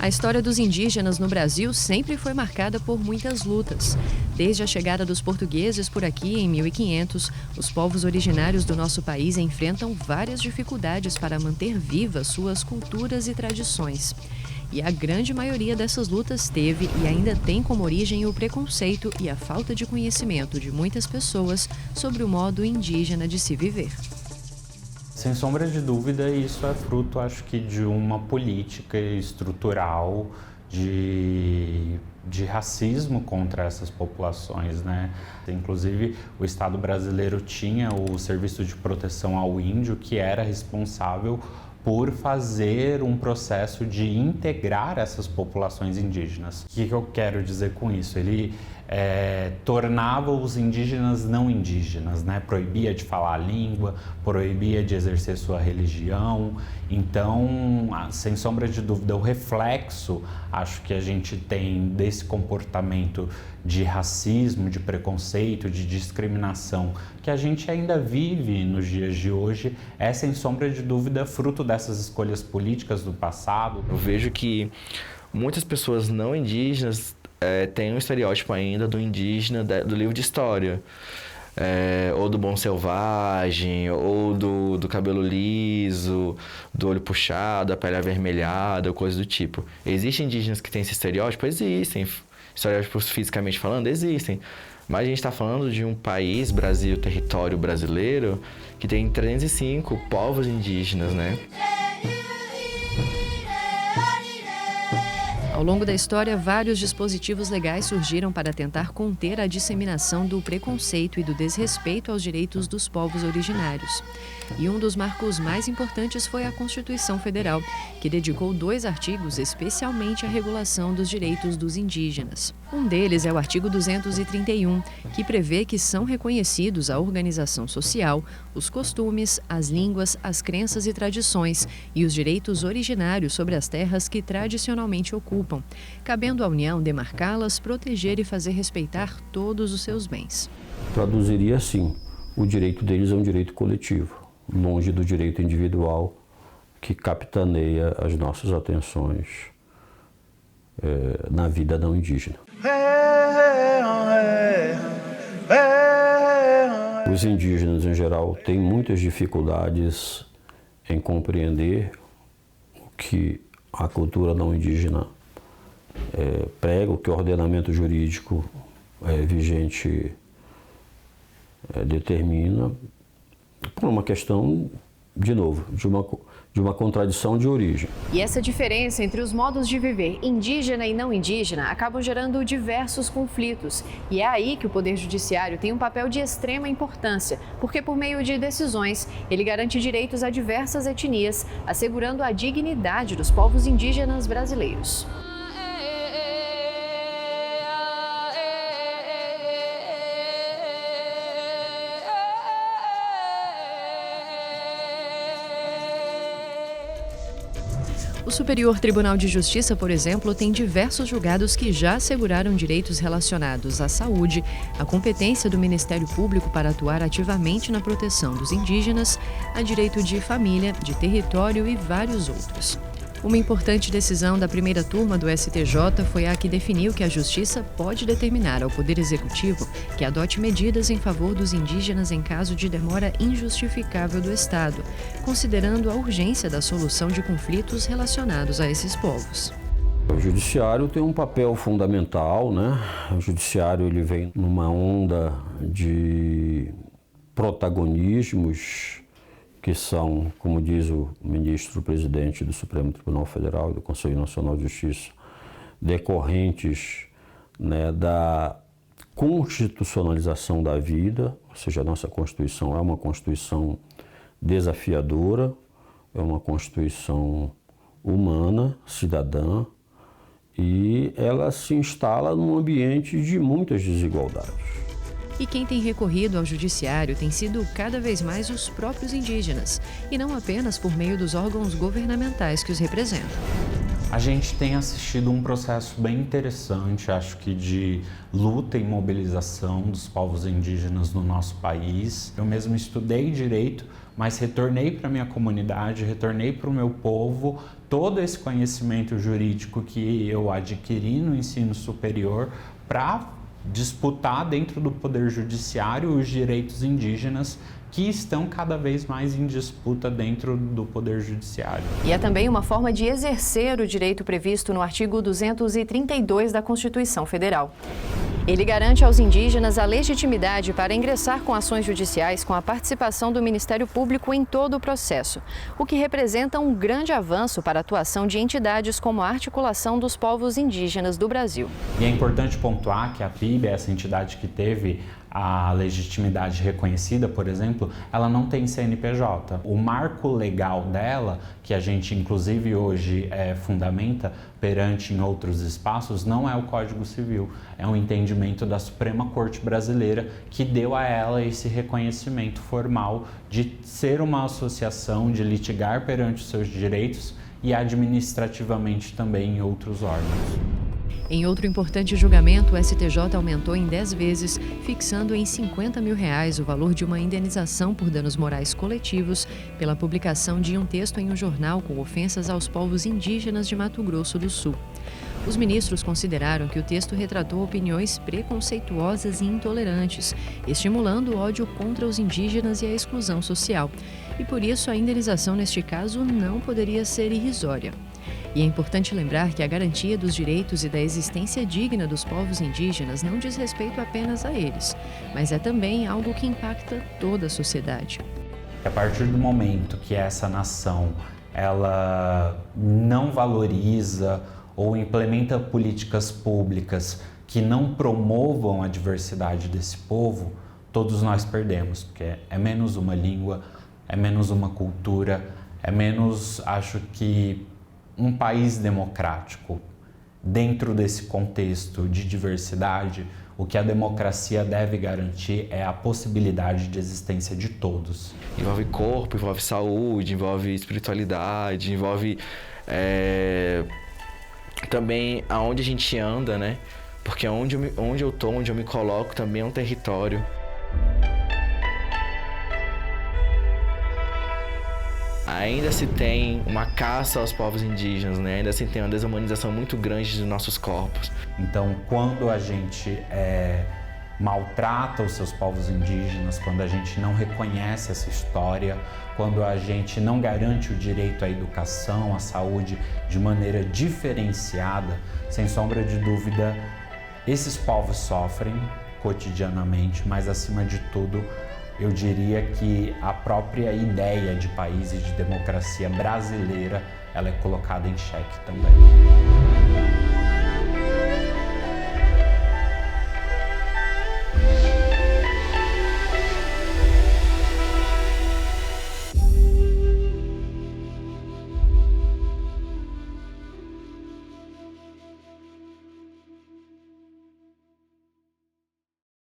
A história dos indígenas no Brasil sempre foi marcada por muitas lutas. Desde a chegada dos portugueses por aqui em 1500, os povos originários do nosso país enfrentam várias dificuldades para manter vivas suas culturas e tradições. E a grande maioria dessas lutas teve e ainda tem como origem o preconceito e a falta de conhecimento de muitas pessoas sobre o modo indígena de se viver. Sem sombra de dúvida, isso é fruto, acho que, de uma política estrutural de racismo contra essas populações, né? Inclusive, o Estado brasileiro tinha o Serviço de Proteção ao Índio, que era responsável por fazer um processo de integrar essas populações indígenas. O que eu quero dizer com isso? Ele tornava os indígenas não indígenas, né? Proibia de falar a língua, proibia de exercer sua religião. Então, sem sombra de dúvida, o reflexo, acho que a gente tem desse comportamento de racismo, de preconceito, de discriminação, que a gente ainda vive nos dias de hoje, é sem sombra de dúvida fruto dessas escolhas políticas do passado. Eu vejo que muitas pessoas não indígenas tem um estereótipo ainda do indígena do livro de história, ou do bom selvagem, ou do cabelo liso, do olho puxado, a pele avermelhada, ou coisa do tipo. Existem indígenas que têm esse estereótipo? Existem. Estereótipos fisicamente falando? Existem. Mas a gente está falando de um país, Brasil, território brasileiro, que tem 305 povos indígenas, né? Ao longo da história, vários dispositivos legais surgiram para tentar conter a disseminação do preconceito e do desrespeito aos direitos dos povos originários. E um dos marcos mais importantes foi a Constituição Federal, que dedicou 2 artigos especialmente à regulação dos direitos dos indígenas. Um deles é o artigo 231, que prevê que são reconhecidos a organização social, os costumes, as línguas, as crenças e tradições e os direitos originários sobre as terras que tradicionalmente ocupam, cabendo à União demarcá-las, proteger e fazer respeitar todos os seus bens. Traduziria assim: o direito deles é um direito coletivo, longe do direito individual que capitaneia as nossas atenções na vida não indígena. Os indígenas, em geral, têm muitas dificuldades em compreender o que a cultura não indígena prega, o que o ordenamento jurídico vigente determina, por uma questão, de novo, de uma contradição de origem. E essa diferença entre os modos de viver indígena e não indígena acabam gerando diversos conflitos. E é aí que o Poder Judiciário tem um papel de extrema importância, porque por meio de decisões, ele garante direitos a diversas etnias, assegurando a dignidade dos povos indígenas brasileiros. O Superior Tribunal de Justiça, por exemplo, tem diversos julgados que já asseguraram direitos relacionados à saúde, à competência do Ministério Público para atuar ativamente na proteção dos indígenas, a direito de família, de território e vários outros. Uma importante decisão da primeira turma do STJ foi a que definiu que a Justiça pode determinar ao Poder Executivo que adote medidas em favor dos indígenas em caso de demora injustificável do Estado, considerando a urgência da solução de conflitos relacionados a esses povos. O Judiciário tem um papel fundamental, né? O Judiciário ele vem numa onda de protagonismos que são, como diz o ministro-presidente do Supremo Tribunal Federal e do Conselho Nacional de Justiça, decorrentes, né, da constitucionalização da vida, ou seja, a nossa Constituição é uma Constituição desafiadora, é uma Constituição humana, cidadã, e ela se instala num ambiente de muitas desigualdades. E quem tem recorrido ao judiciário tem sido cada vez mais os próprios indígenas, e não apenas por meio dos órgãos governamentais que os representam. A gente tem assistido um processo bem interessante, acho que de luta e mobilização dos povos indígenas no nosso país. Eu mesmo estudei direito mas retornei para minha comunidade, retornei para o meu povo todo esse conhecimento jurídico que eu adquiri no ensino superior para disputar dentro do Poder Judiciário os direitos indígenas que estão cada vez mais em disputa dentro do Poder Judiciário. E é também uma forma de exercer o direito previsto no artigo 232 da Constituição Federal. Ele garante aos indígenas a legitimidade para ingressar com ações judiciais com a participação do Ministério Público em todo o processo, o que representa um grande avanço para a atuação de entidades como a Articulação dos Povos Indígenas do Brasil. E é importante pontuar que a PIB, essa entidade que teve a legitimidade reconhecida, por exemplo, ela não tem CNPJ. O marco legal dela, que a gente inclusive hoje fundamenta perante em outros espaços, não é o Código Civil, é um entendimento da Suprema Corte Brasileira que deu a ela esse reconhecimento formal de ser uma associação, de litigar perante os seus direitos e administrativamente também em outros órgãos. Em outro importante julgamento, o STJ aumentou em 10 vezes, fixando em R$50 mil o valor de uma indenização por danos morais coletivos pela publicação de um texto em um jornal com ofensas aos povos indígenas de Mato Grosso do Sul. Os ministros consideraram que o texto retratou opiniões preconceituosas e intolerantes, estimulando o ódio contra os indígenas e a exclusão social. E por isso a indenização neste caso não poderia ser irrisória. E é importante lembrar que a garantia dos direitos e da existência digna dos povos indígenas não diz respeito apenas a eles, mas é também algo que impacta toda a sociedade. A partir do momento que essa nação ela não valoriza ou implementa políticas públicas que não promovam a diversidade desse povo, todos nós perdemos, porque é menos uma língua, é menos uma cultura, é menos, acho que, um país democrático. Dentro desse contexto de diversidade, o que a democracia deve garantir é a possibilidade de existência de todos. Envolve corpo, envolve saúde, envolve espiritualidade, envolve também aonde a gente anda, né? Porque onde eu tô, onde eu me coloco também é um território. Ainda se tem uma caça aos povos indígenas, né? Ainda se tem uma desumanização muito grande dos nossos corpos. Então, quando a gente maltrata os seus povos indígenas, quando a gente não reconhece essa história, quando a gente não garante o direito à educação, à saúde de maneira diferenciada, sem sombra de dúvida, esses povos sofrem cotidianamente, mas acima de tudo, eu diria que a própria ideia de país e de democracia brasileira, ela é colocada em xeque também.